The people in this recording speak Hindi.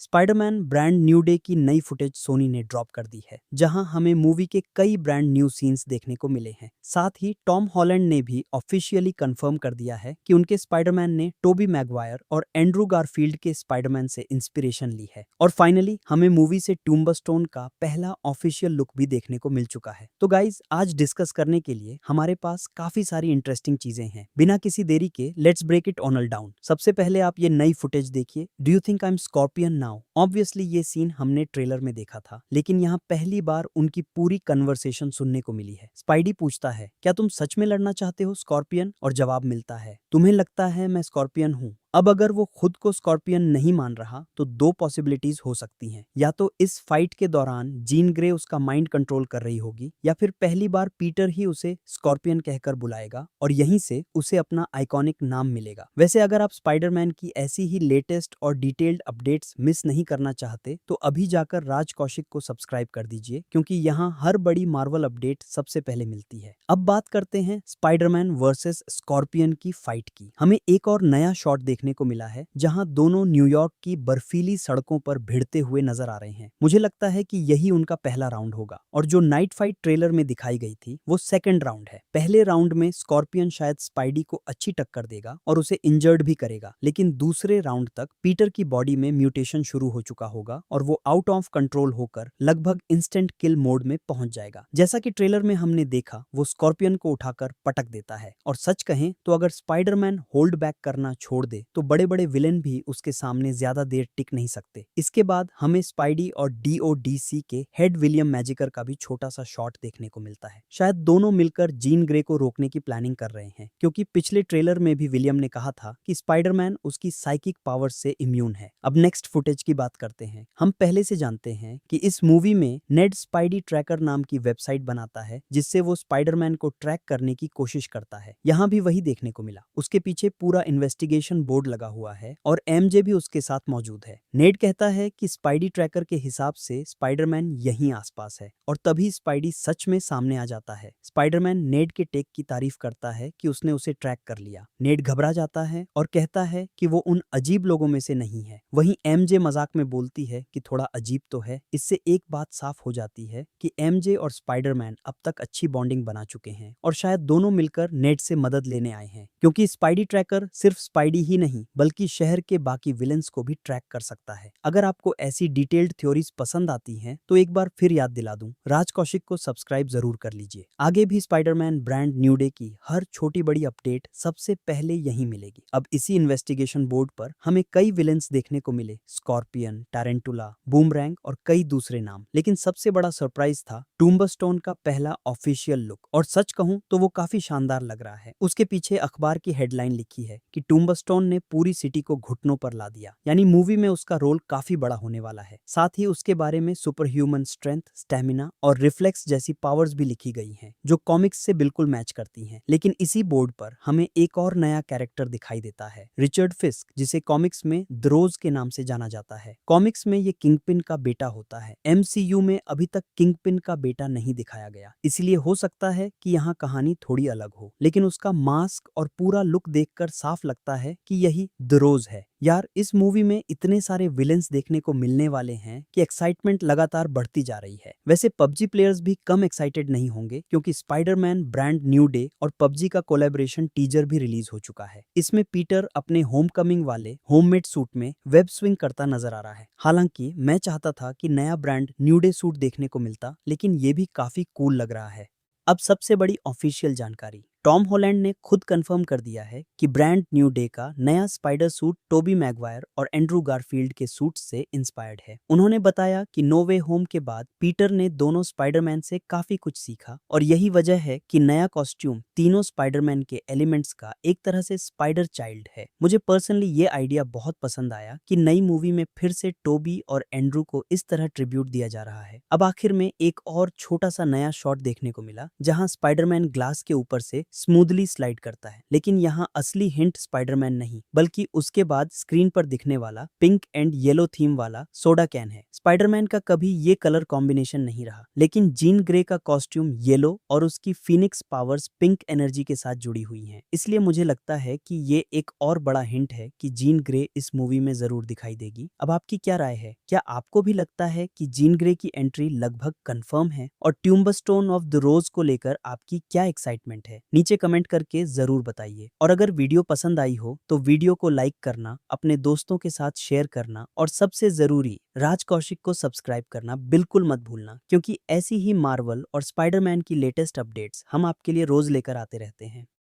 स्पाइडरमैन ब्रांड न्यू डे की नई फुटेज सोनी ने ड्रॉप कर दी है, जहां हमें मूवी के कई ब्रांड न्यू सीन्स देखने को मिले हैं। साथ ही टॉम हॉलैंड ने भी ऑफिशियली कंफर्म कर दिया है कि उनके स्पाइडरमैन ने टोबी मैगवायर और एंड्रू गारफील्ड के स्पाइडरमैन से इंस्पिरेशन ली है। और फाइनली हमें मूवी से टूम्बस्टोन का पहला ऑफिशियल लुक भी देखने को मिल चुका है। तो गाइज, आज डिस्कस करने के लिए हमारे पास काफी सारी इंटरेस्टिंग चीजें हैं। बिना किसी देरी के let's break it on down. सबसे पहले आप ये नई फुटेज देखिए। Do you think I am scorpion now? Obviously ये सीन हमने ट्रेलर में देखा था, लेकिन यहाँ पहली बार उनकी पूरी कन्वर्सेशन सुनने को मिली है। स्पाइडी पूछता है, क्या तुम सच में लड़ना चाहते हो स्कॉर्पियन? और जवाब मिलता है, तुम्हें लगता है मैं स्कॉर्पियन हूँ। अब अगर वो खुद को स्कॉर्पियन नहीं मान रहा तो दो पॉसिबिलिटीज हो सकती हैं। या तो इस फाइट के दौरान जीन ग्रे उसका माइंड कंट्रोल कर रही होगी, या फिर पहली बार पीटर ही उसे स्कॉर्पियन कहकर बुलाएगा और यहीं से उसे अपना आइकॉनिक नाम मिलेगा। वैसे अगर आप स्पाइडरमैन की ऐसी ही लेटेस्ट और डिटेल्ड अपडेट्स मिस नहीं करना चाहते तो अभी जाकर राज कौशिक को सब्सक्राइब कर दीजिए, क्योंकि यहाँ हर बड़ी मार्वल अपडेट सबसे पहले मिलती है। अब बात करते हैं स्पाइडरमैन वर्सेस स्कॉर्पियन की फाइट की। हमें एक और नया शॉट देखने को मिला है, जहां दोनों न्यूयॉर्क की बर्फीली सड़कों पर भिड़ते हुए नजर आ रहे हैं। मुझे लगता है कि यही उनका पहला राउंड होगा, और जो नाइट फाइट ट्रेलर में दिखाई गई थी वो सेकंड राउंड है। पहले राउंड में स्कॉर्पियन शायद स्पाइडी को अच्छी टक्कर देगा और उसे इंजर्ड भी करेगा, लेकिन दूसरे राउंड तक पीटर की बॉडी में म्यूटेशन शुरू हो चुका होगा और वो आउट ऑफ कंट्रोल होकर लगभग इंस्टेंट किल मोड में पहुंच जाएगा। जैसा कि ट्रेलर में हमने देखा, वो स्कॉर्पियन को उठाकर पटक देता है। और सच कहें तो अगर स्पाइडरमैन होल्ड बैक करना छोड़ दे तो बड़े बड़े विलेन भी उसके सामने ज्यादा देर टिक नहीं सकते। इसके बाद हमें स्पाइडी और डीओडीसी के हेड विलियम मैजिकर का भी छोटा सा शॉट देखने को मिलता है। शायद दोनों मिलकर जीन ग्रे को रोकने की प्लानिंग कर रहे हैं, क्योंकि पिछले ट्रेलर में भी विलियम ने कहा था कि स्पाइडरमैन उसकी साइकिक पावर से इम्यून है। अब नेक्स्ट फुटेज की बात करते हैं। हम पहले से जानते हैं कि इस मूवी में नेड स्पाइडी ट्रैकर नाम की वेबसाइट बनाता है, जिससे वो स्पाइडरमैन को ट्रैक करने की कोशिश करता है। यहाँ भी वही देखने को मिला। उसके पीछे पूरा इन्वेस्टिगेशन बोर्ड लगा हुआ है और एमजे भी उसके साथ मौजूद है। नेड कहता है कि स्पाइडी ट्रैकर के हिसाब से स्पाइडरमैन यहीं आसपास है, और तभी स्पाइडी सच में सामने आ जाता है। स्पाइडरमैन नेड के टेक की तारीफ करता है कि उसने उसे ट्रैक कर लिया। नेड घबरा जाता है और कहता है कि वो उन अजीब लोगों में से नहीं है। वहीं एमजे मजाक में बोलती है कि थोड़ा अजीब तो है। इससे एक बात साफ हो जाती है कि एमजे और स्पाइडरमैन अब तक अच्छी बॉन्डिंग बना चुके हैं और शायद दोनों मिलकर नेड से मदद लेने आए हैं, क्योंकि स्पाइडी ट्रैकर सिर्फ स्पाइडी ही नहीं बल्कि शहर के बाकी विलेंस को भी ट्रैक कर सकता है। अगर आपको ऐसी डिटेल्ड थ्योरीज पसंद आती हैं तो एक बार फिर याद दिला दूं, राज कौशिक को सब्सक्राइब जरूर कर लीजिए। आगे भी स्पाइडरमैन ब्रांड न्यू डे की हर छोटी बड़ी अपडेट सबसे पहले यहीं मिलेगी। अब इसी इन्वेस्टिगेशन बोर्ड पर हमें कई विलेंस देखने को मिले, स्कॉर्पियन, टारेंटुला, बूमरैंग और कई दूसरे नाम। लेकिन सबसे बड़ा सरप्राइज था टूम्बस्टोन का पहला ऑफिशियल लुक, और सच कहूं तो वो काफी शानदार लग रहा है। उसके पीछे अखबार की हेडलाइन लिखी है कि टूम्बस्टोन ने पूरी सिटी को घुटनों पर ला दिया, यानी मूवी में उसका रोल काफी बड़ा होने वाला है। साथ ही उसके बारे में सुपर ह्यूमन स्ट्रेंथ, स्टेमिना और रिफ्लेक्स जैसी पावर्स भी लिखी गई हैं, जो कॉमिक्स से बिल्कुल मैच करती हैं। लेकिन इसी बोर्ड पर हमें एक और नया कैरेक्टर दिखाई देता है, रिचर्ड फिस्क, जिसे कॉमिक्स में द्रोज के नाम से जाना जाता है। कॉमिक्स में ये किंगपिन का बेटा होता है। एमसीयू में अभी तक किंगपिन का बेटा नहीं दिखाया गया, इसलिए हो सकता है कि यहाँ कहानी थोड़ी अलग हो, लेकिन उसका मास्क और पूरा लुक देखकर साफ लगता है कि यही द्रोज है। यार, इस मूवी में इतने सारे विलेंस देखने को मिलने वाले हैं कि एक्साइटमेंट लगातार बढ़ती जा रही है। वैसे पबजी प्लेयर्स भी कम एक्साइटेड नहीं होंगे, क्योंकि स्पाइडरमैन ब्रांड न्यू डे और पबजी का कोलैबोरेशन टीजर भी रिलीज हो चुका है। इसमें पीटर अपने होमकमिंग वाले होममेड सूट में वेब स्विंग करता नजर आ रहा है। हालांकि मैं चाहता था कि नया ब्रांड न्यू डे सूट देखने को मिलता, लेकिन ये भी काफी कूल लग रहा है। अब सबसे बड़ी ऑफिशियल जानकारी, टॉम हॉलैंड ने खुद कंफर्म कर दिया है कि ब्रांड न्यू डे का नया स्पाइडर सूट टोबी मैगवायर और एंड्रू गारफील्ड के सूट से इंस्पायर्ड है। उन्होंने बताया कि नो वे होम के बाद पीटर ने दोनों स्पाइडरमैन से काफी कुछ सीखा, और यही वजह है कि नया कॉस्ट्यूम तीनों स्पाइडरमैन के एलिमेंट्स का एक तरह से स्पाइडर चाइल्ड है। मुझे पर्सनली ये आइडिया बहुत पसंद आया कि नई मूवी में फिर से टोबी और एंड्रू को इस तरह ट्रिब्यूट दिया जा रहा है। अब आखिर में एक और छोटा सा नया शॉट देखने को मिला, जहां स्पाइडरमैन ग्लास के ऊपर से स्मूथली स्लाइड करता है। लेकिन यहाँ असली हिंट स्पाइडरमैन नहीं बल्कि उसके बाद स्क्रीन पर दिखने वाला पिंक एंड येलो थीम वाला सोडा कैन है। स्पाइडरमैन का कभी ये कलर कॉम्बिनेशन नहीं रहा, लेकिन जीन ग्रे का कॉस्ट्यूम येलो और उसकी फिनिक्स पावर्स पिंक एनर्जी के साथ जुड़ी हुई हैं। इसलिए मुझे लगता है कि ये एक और बड़ा हिंट है कि जीन ग्रे इस मूवी में जरूर दिखाई देगी। अब आपकी क्या राय है? क्या आपको भी लगता है कि जीन ग्रे की एंट्री लगभग कंफर्म है? और टूम्बस्टोन ऑफ द रोज को लेकर आपकी क्या एक्साइटमेंट है? नीचे कमेंट करके जरूर बताइए। और अगर वीडियो पसंद आई हो तो वीडियो को लाइक करना, अपने दोस्तों के साथ शेयर करना और सबसे जरूरी राज कौशिक को सब्सक्राइब करना बिल्कुल मत भूलना, क्योंकि ऐसी ही मार्वल और स्पाइडरमैन की लेटेस्ट अपडेट्स हम आपके लिए रोज लेकर आते रहते हैं।